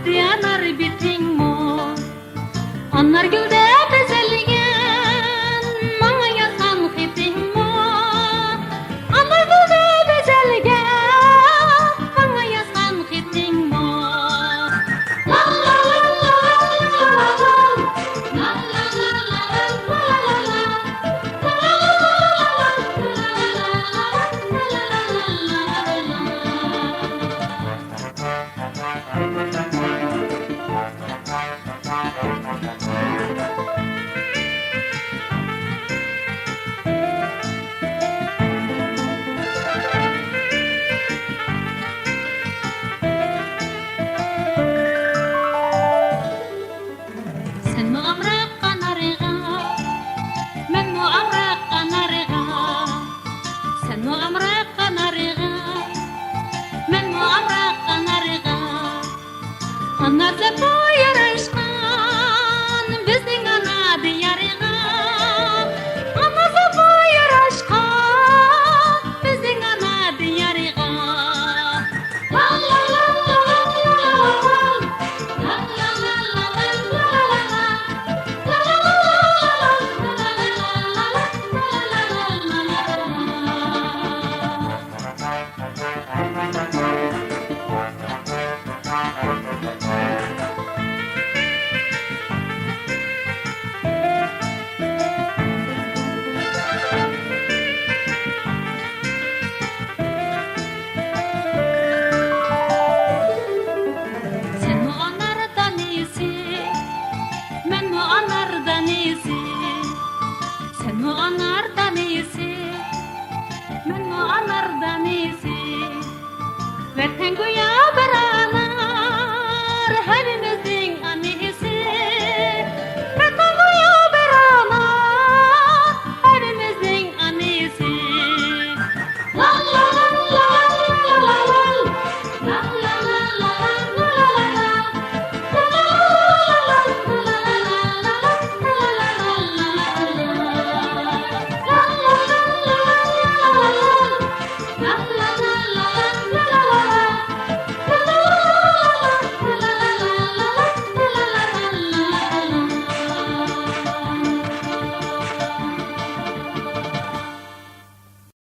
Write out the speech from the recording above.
yanar biting mo. Onlar gülde bezelgen bana yasan hiting mo. Onlar gülde bezelgen bana yasan hiting mo. La la la la la la la la la Onlar da bu yarışkan bizim ana diyarına. Onlar da bu yarışkan bizim ana diyarına. La la la la la la la la Vertengo ya beranar